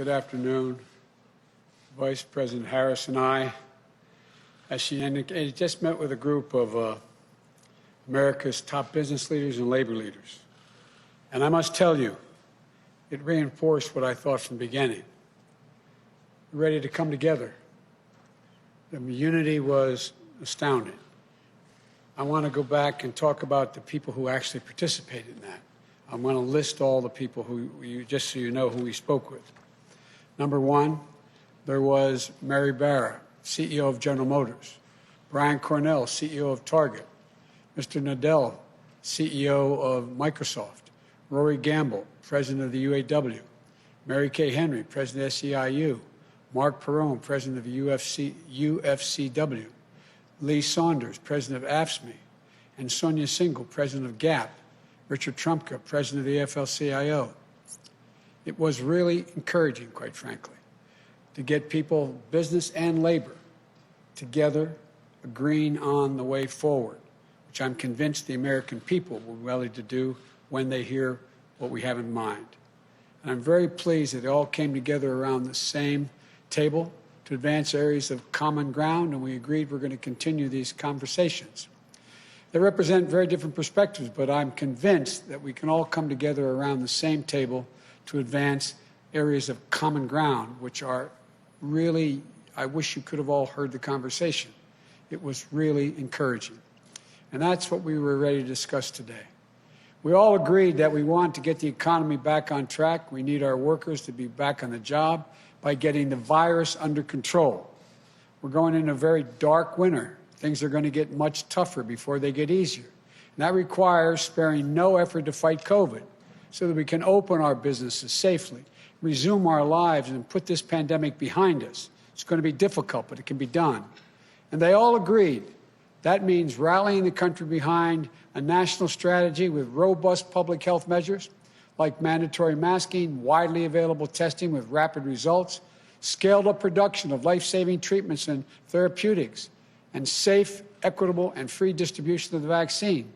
Good afternoon. Vice President Harris and I, as she indicated, just met with a group of America's top business leaders and labor leaders. And I must tell you, it reinforced what I thought from the beginning. We're ready to come together. The unity was astounding. I want to go back and talk about the people who actually participated in that. I want to list all the people just so you know who we spoke with. Number one, there was Mary Barra, CEO of General Motors, Brian Cornell, CEO of Target, Mr. Nadell, CEO of Microsoft, Rory Gamble, President of the UAW, Mary Kay Henry, President of SEIU, Mark Perone, President of the UFCW, Lee Saunders, President of AFSCME, and Sonia Singhal, President of GAP, Richard Trumka, President of the AFL-CIO. It was really encouraging, quite frankly, to get people, business and labor, together, agreeing on the way forward, which I'm convinced the American people will be ready to do when they hear what we have in mind. And I'm very pleased that they all came together around the same table to advance areas of common ground, and we agreed we're going to continue these conversations. They represent very different perspectives, but I'm convinced that we can all come together around the same table to advance areas of common ground, which are really, I wish you could have all heard the conversation. It was really encouraging. And that's what we were ready to discuss today. We all agreed that we want to get the economy back on track. We need our workers to be back on the job by getting the virus under control. We're going into a very dark winter. Things are going to get much tougher before they get easier. And that requires sparing no effort to fight COVID so that we can open our businesses safely, resume our lives, and put this pandemic behind us. It's going to be difficult, but it can be done. And they all agreed. That means rallying the country behind a national strategy with robust public health measures like mandatory masking, widely available testing with rapid results, scaled-up production of life-saving treatments and therapeutics, and safe, equitable, and free distribution of the vaccine.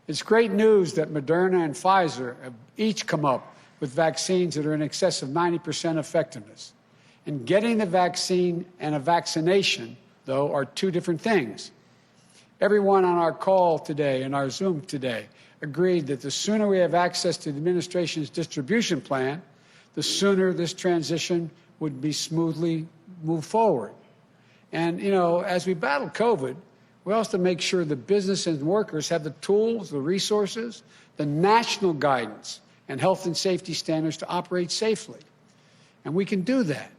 It's great news that Moderna and Pfizer have each come up with vaccines that are in excess of 90% effectiveness. And getting the vaccine and a vaccination, though, are two different things. Everyone on our call today and our Zoom today agreed that the sooner we have access to the administration's distribution plan, the sooner this transition would be smoothly moved forward. And, you know, as we battle COVID, we also have to make sure the business and workers have the tools, the resources, the national guidance, and health and safety standards to operate safely. And we can do that.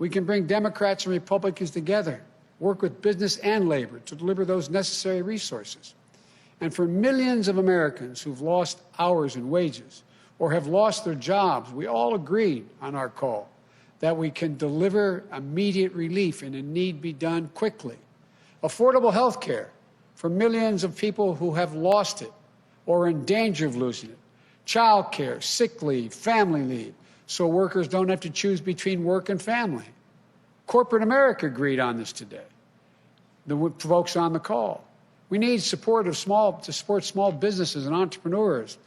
We can bring Democrats and Republicans together, work with business and labor to deliver those necessary resources. And for millions of Americans who've lost hours and wages or have lost their jobs, we all agreed on our call that we can deliver immediate relief and it need be done quickly. Affordable health care for millions of people who have lost it or are in danger of losing it. Child care, sick leave, family leave, so workers don't have to choose between work and family. Corporate America agreed on this today, the folks on the call. We need support to support small businesses and entrepreneurs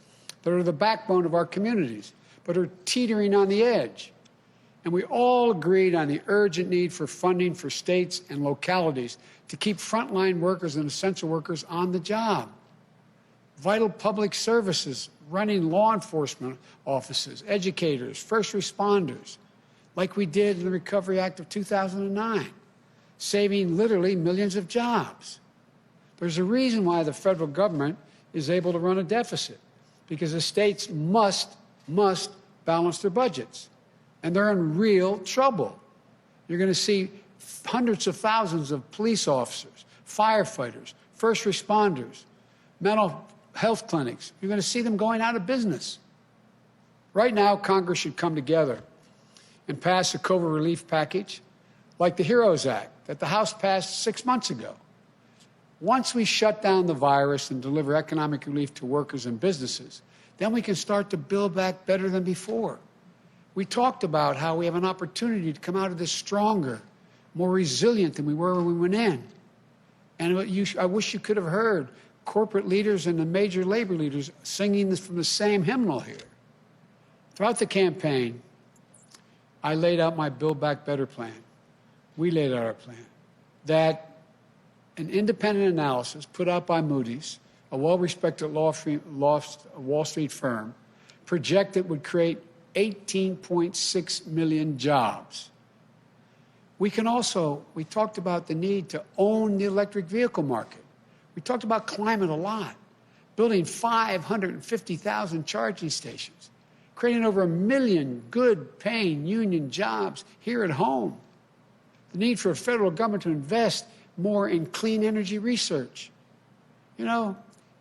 that are the backbone of our communities, but are teetering on the edge. And we all agreed on the urgent need for funding for states and localities to keep frontline workers and essential workers on the job. Vital public services, running law enforcement offices, educators, first responders, like we did in the Recovery Act of 2009, saving literally millions of jobs. There's a reason why the federal government is able to run a deficit, because the states must balance their budgets. And they're in real trouble. You're going to see hundreds of thousands of police officers, firefighters, first responders, mental health clinics. You're going to see them going out of business. Right now, Congress should come together and pass a COVID relief package like the HEROES Act that the House passed 6 months ago. Once we shut down the virus and deliver economic relief to workers and businesses, then we can start to build back better than before. We talked about how we have an opportunity to come out of this stronger, more resilient than we were when we went in. And I wish you could have heard corporate leaders and the major labor leaders singing this from the same hymnal here. Throughout the campaign, I laid out my Build Back Better plan. We laid out our plan. That an independent analysis put out by Moody's, a well-respected Wall Street firm, projected would create 18.6 million jobs. We talked about the need to own the electric vehicle market. We talked about climate a lot, building 550,000 charging stations, creating over 1 million good-paying union jobs here at home. The need for a federal government to invest more in clean energy research. You know,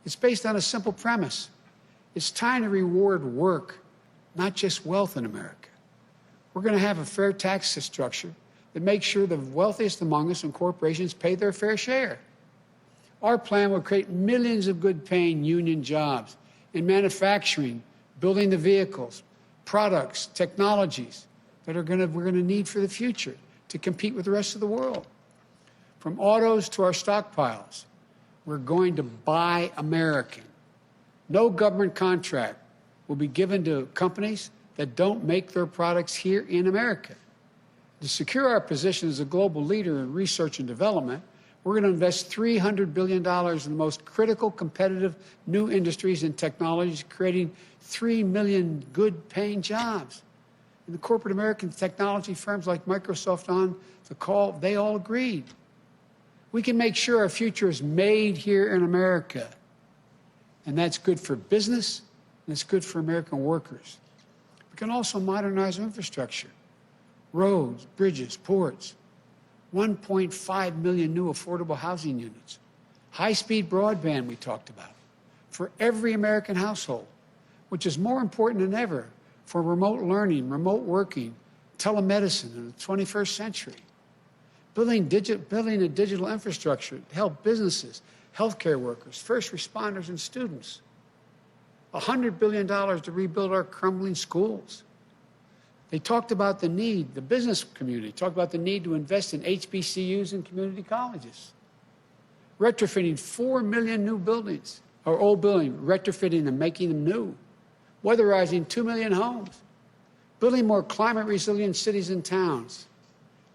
it's based on a simple premise. It's time to reward work, not just wealth in America. We're going to have a fair tax structure that makes sure the wealthiest among us and corporations pay their fair share. Our plan will create millions of good-paying union jobs in manufacturing, building the vehicles, products, technologies that we're going to need for the future to compete with the rest of the world. From autos to our stockpiles, we're going to buy American. No government contract will be given to companies that don't make their products here in America. To secure our position as a global leader in research and development, we're going to invest $300 billion in the most critical, competitive new industries and technologies, creating 3 million good-paying jobs. And the corporate American technology firms like Microsoft on the call, they all agreed. We can make sure our future is made here in America. And that's good for business, and it's good for American workers. We can also modernize our infrastructure. Roads, bridges, ports, 1.5 million new affordable housing units, high-speed broadband we talked about, for every American household, which is more important than ever for remote learning, remote working, telemedicine in the 21st century. Building a digital infrastructure to help businesses, healthcare workers, first responders, and students. $100 billion to rebuild our crumbling schools. They talked about the need, the business community talked about the need to invest in HBCUs and community colleges. Retrofitting 4 million new buildings, or old buildings, retrofitting and making them new. Weatherizing 2 million homes. Building more climate-resilient cities and towns.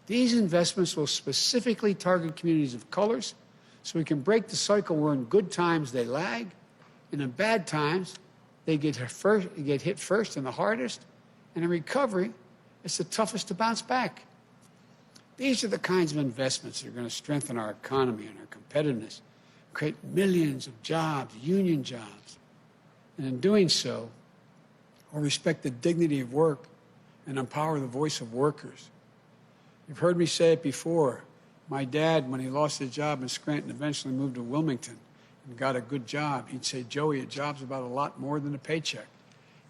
These investments will specifically target communities of colors so we can break the cycle where in good times they lag, and in bad times they get hit first and the hardest, and in recovery, it's the toughest to bounce back. These are the kinds of investments that are going to strengthen our economy and our competitiveness, create millions of jobs, union jobs. And in doing so, we'll respect the dignity of work and empower the voice of workers. You've heard me say it before. My dad, when he lost his job in Scranton, eventually moved to Wilmington and got a good job. He'd say, Joey, a job's about a lot more than a paycheck.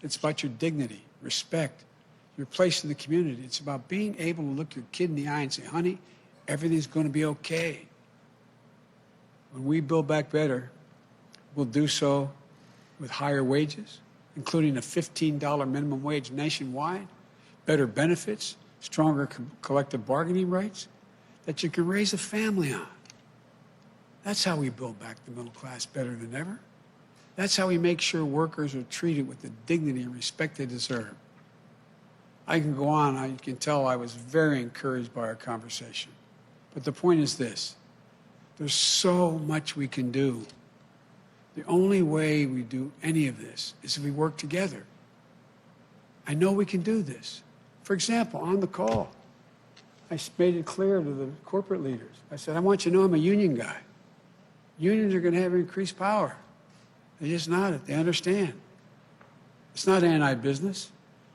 It's about your dignity, respect, your place in the community. It's about being able to look your kid in the eye and say, honey, everything's going to be okay. When we build back better, we'll do so with higher wages, including a $15 minimum wage nationwide, better benefits, stronger collective bargaining rights that you can raise a family on. That's how we build back the middle class better than ever. That's how we make sure workers are treated with the dignity and respect they deserve. I can go on. You can tell I was very encouraged by our conversation. But the point is this. There's so much we can do. The only way we do any of this is if we work together. I know we can do this. For example, on the call, I made it clear to the corporate leaders. I said, I want you to know I'm a union guy. Unions are going to have increased power. They just nodded. They understand. It's not anti-business.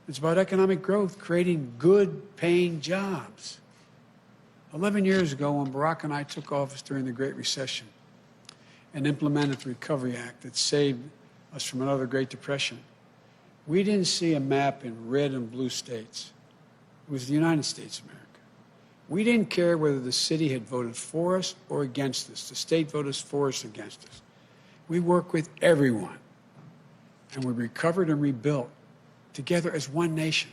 It's about economic growth, creating good-paying jobs. 11 years ago, when Barack and I took office during the Great Recession and implemented the Recovery Act that saved us from another Great Depression, we didn't see a map in red and blue states. It was the United States of America. We didn't care whether the city had voted for us or against us. The state voted for us or against us. We worked with everyone, and we recovered and rebuilt together as one nation.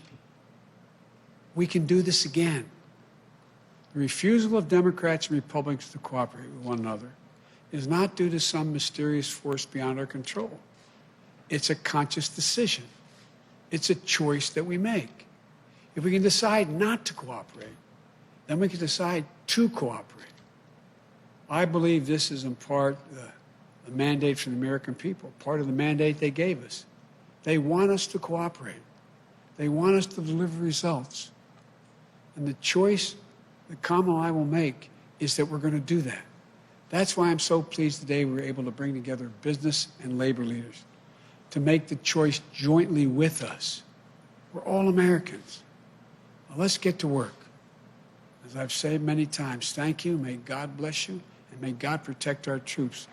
We can do this again. The refusal of Democrats and Republicans to cooperate with one another is not due to some mysterious force beyond our control. It's a conscious decision. It's a choice that we make. If we can decide not to cooperate, then we can decide to cooperate. I believe this is in part the mandate from the American people, part of the mandate they gave us. They want us to cooperate. They want us to deliver results. And the choice that Kamala and I will make is that we're going to do that. That's why I'm so pleased today we were able to bring together business and labor leaders to make the choice jointly with us. We're all Americans. Now let's get to work. As I've said many times, thank you, may God bless you, and may God protect our troops.